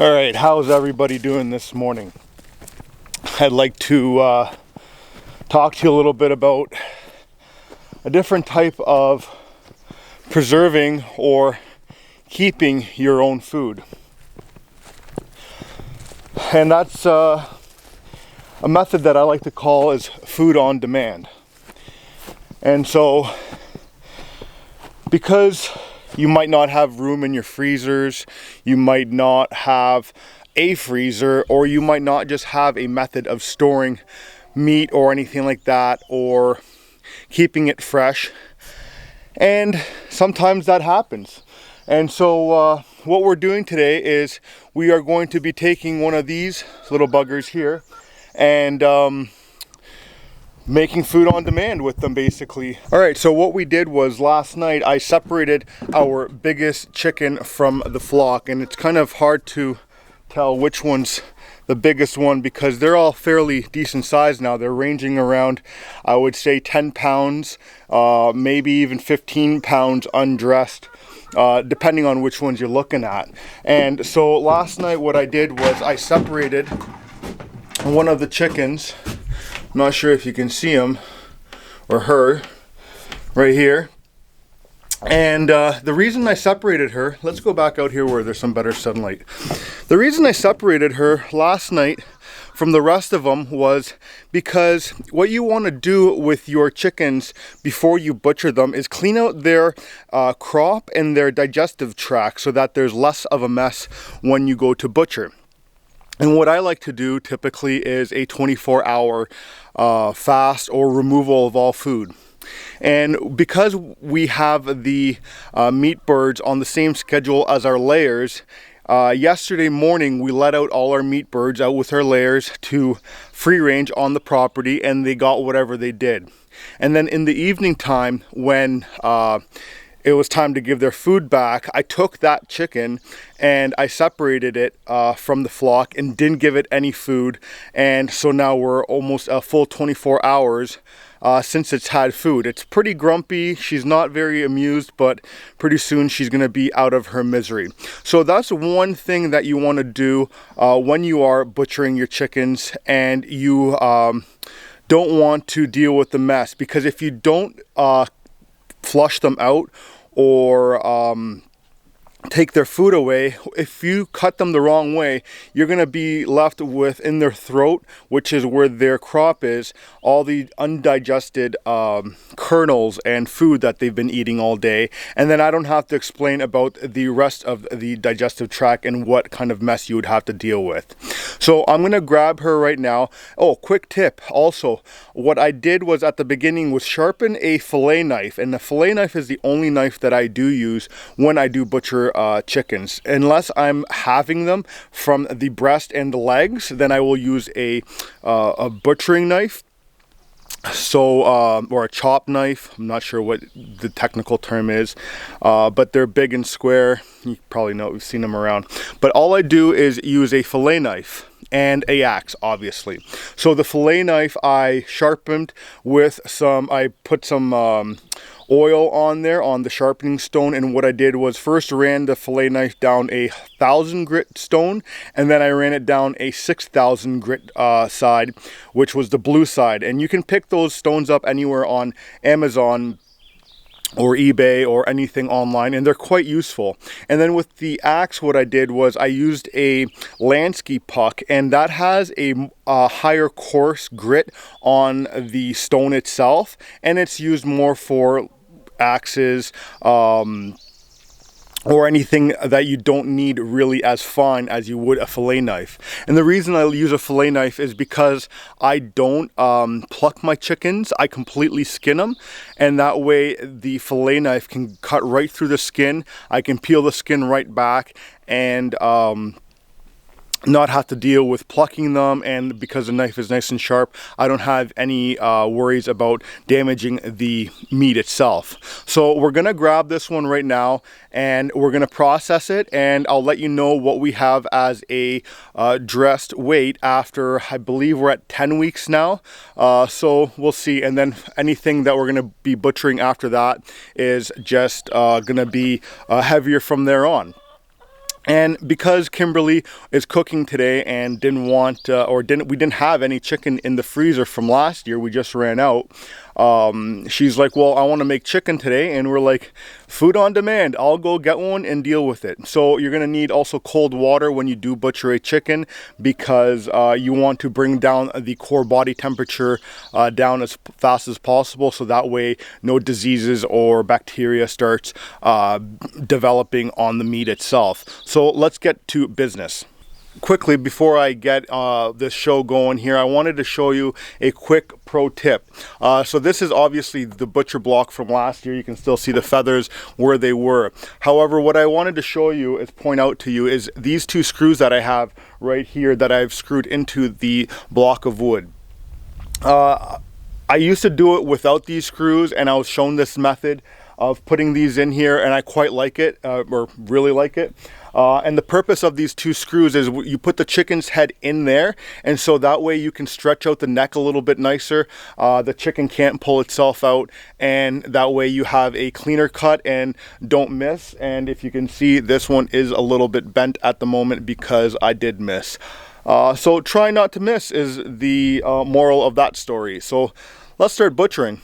All right, how's everybody doing this morning? I'd like to talk to you a little bit about a different type of preserving or keeping your own food. And that's a method that I like to call is food on demand. And so, because you might not have room in your freezers, you might not have a freezer, or you might not just have a method of storing meat or anything like that, or keeping it fresh. And sometimes that happens. And so what we're doing today is we are going to be taking one of these little buggers here and making food on demand with them, basically. All right, so what we did was last night I separated our biggest chicken from the flock, and it's kind of hard to tell which one's the biggest one because they're all fairly decent size now. They're ranging around, I would say, 10 pounds, maybe even 15 pounds undressed, depending on which ones you're looking at. And so last night what I did was I separated one of the chickens. I'm not sure if you can see him or her right here. And the reason I separated her, let's go back out here where there's some better sunlight. The reason I separated her last night from the rest of them was because what you want to do with your chickens before you butcher them is clean out their crop and their digestive tract so that there's less of a mess when you go to butcher. And what I like to do typically is a 24-hour fast or removal of all food. And because we have the meat birds on the same schedule as our layers, yesterday morning we let out all our meat birds out with our layers to free range on the property, and they got whatever they did. And then in the evening time, when it was time to give their food back, I took that chicken and I separated it from the flock and didn't give it any food. And so now we're almost a full 24 hours since it's had food. It's pretty grumpy. She's not very amused, but pretty soon she's going to be out of her misery. So that's one thing that you want to do when you are butchering your chickens and you don't want to deal with the mess, because if you don't flush them out or take their food away, if you cut them the wrong way, you're going to be left with in their throat, which is where their crop is, all the undigested kernels and food that they've been eating all day. And then I don't have to explain about the rest of the digestive tract and what kind of mess you would have to deal with. So I'm going to grab her right now. Oh, quick tip also, what I did was at the beginning was sharpen a fillet knife, and the fillet knife is the only knife that I do use when I do butcher chickens. Unless I'm having them from the breast and the legs, then I will use a butchering knife. So, or a chop knife. I'm not sure what the technical term is, but they're big and square. You probably know, we've seen them around. But all I do is use a fillet knife and a axe, obviously. So the fillet knife I sharpened with I put some oil on there on the sharpening stone, and what I did was first ran the fillet knife down a 1,000 grit stone, and then I ran it down a 6,000 grit side, which was the blue side. And you can pick those stones up anywhere on Amazon or eBay or anything online, and they're quite useful. And then with the axe, what I did was I used a Lansky puck, and that has a higher coarse grit on the stone itself, and it's used more for axes or anything that you don't need really as fine as you would a fillet knife. And the reason I use a fillet knife is because I don't pluck my chickens. I completely skin them, and that way the fillet knife can cut right through the skin. I can peel the skin right back and not have to deal with plucking them, and because the knife is nice and sharp, I don't have any worries about damaging the meat itself. So we're gonna grab this one right now and we're gonna process it, and I'll let you know what we have as a dressed weight after, I believe we're at 10 weeks now. So we'll see, and then anything that we're gonna be butchering after that is just gonna be heavier from there on. And because Kimberly is cooking today and didn't want we didn't have any chicken in the freezer from last year, we just ran out. She's like, well, I want to make chicken today, and we're like, food on demand, I'll go get one and deal with it. So you're gonna need also cold water when you do butcher a chicken, because you want to bring down the core body temperature down as fast as possible, so that way no diseases or bacteria starts developing on the meat itself. So let's get to business. Quickly, before I get this show going here, I wanted to show you a quick pro tip. So this is obviously the butcher block from last year. You can still see the feathers where they were. However, what I wanted to show you is point out to you is these two screws that I have right here that I've screwed into the block of wood. I used to do it without these screws, and I was shown this method of putting these in here, and I quite like it, or really like it. And the purpose of these two screws is you put the chicken's head in there, and so that way you can stretch out the neck a little bit nicer. The chicken can't pull itself out, and that way you have a cleaner cut and don't miss. And if you can see, this one is a little bit bent at the moment because I did miss. So try not to miss is the moral of that story. So let's start butchering.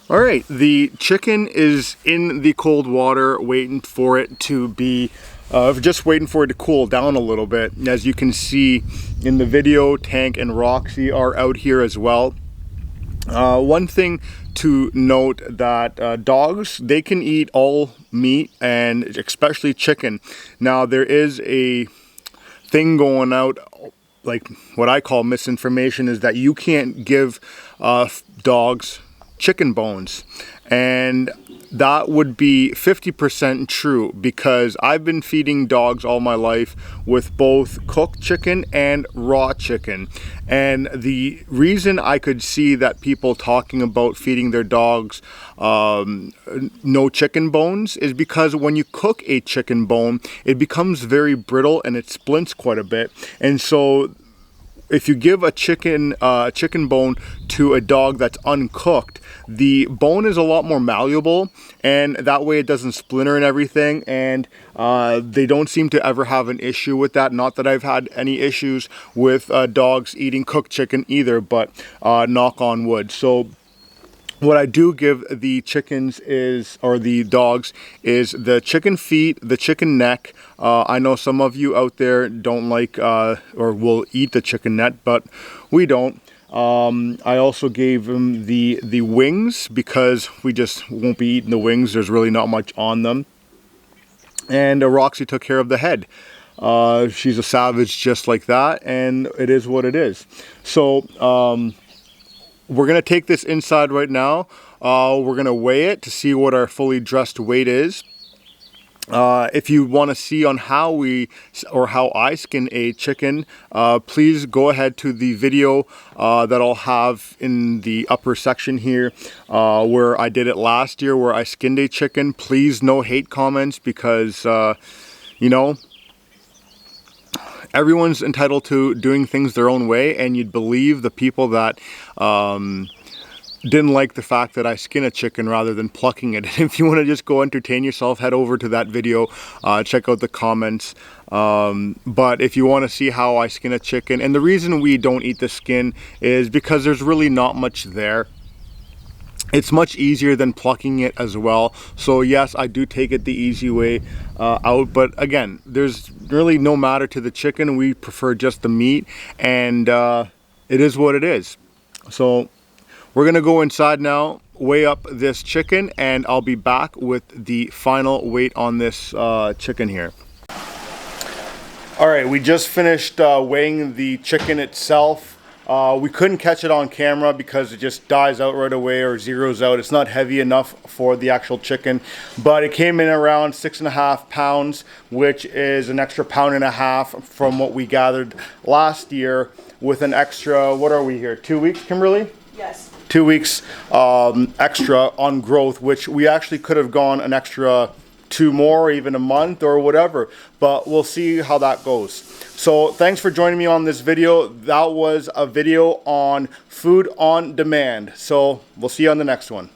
All right, the chicken is in the cold water waiting for it to be, just waiting for it to cool down a little bit. As you can see in the video, Tank and Roxy are out here as well. One thing to note that dogs, they can eat all meat, and especially chicken. Now there is a thing going out, like what I call misinformation, is that you can't give dogs chicken bones, and that would be 50% true, because I've been feeding dogs all my life with both cooked chicken and raw chicken. And the reason I could see that people talking about feeding their dogs no chicken bones is because when you cook a chicken bone, it becomes very brittle and it splints quite a bit. And so if you give a chicken bone to a dog that's uncooked, the bone is a lot more malleable, and that way it doesn't splinter and everything, and they don't seem to ever have an issue with that. Not that I've had any issues with dogs eating cooked chicken either, but knock on wood. So what I do give the chickens is, or the dogs, is the chicken feet, the chicken neck. I know some of you out there don't like or will eat the chicken neck, but we don't. I also gave them the wings, because we just won't be eating the wings. There's really not much on them. And Roxy took care of the head. She's a savage just like that, and it is what it is. So we're going to take this inside right now. We're going to weigh it to see what our fully dressed weight is. If you want to see on how I skin a chicken, please go ahead to the video that I'll have in the upper section here, where I did it last year, where I skinned a chicken. Please, no hate comments, because you know, everyone's entitled to doing things their own way, and you'd believe the people that didn't like the fact that I skin a chicken rather than plucking it. If you want to just go entertain yourself, head over to that video, check out the comments. But if you want to see how I skin a chicken, and the reason we don't eat the skin is because there's really not much there. It's much easier than plucking it as well. So yes, I do take it the easy way out, but again, there's really no matter to the chicken. We prefer just the meat, and it is what it is. So We're gonna go inside now, weigh up this chicken, and I'll be back with the final weight on this chicken here. All right, we just finished weighing the chicken itself. We couldn't catch it on camera because it just dies out right away or zeroes out. It's not heavy enough for the actual chicken, but it came in around 6.5 pounds, which is an extra 1.5 pounds from what we gathered last year with an extra, what are we here, 2 weeks, Kimberly? Yes. 2 weeks extra on growth, which we actually could have gone an extra 2 more, even a month or whatever, but we'll see how that goes. So thanks for joining me on this video. That was a video on food on demand. So we'll see you on the next one.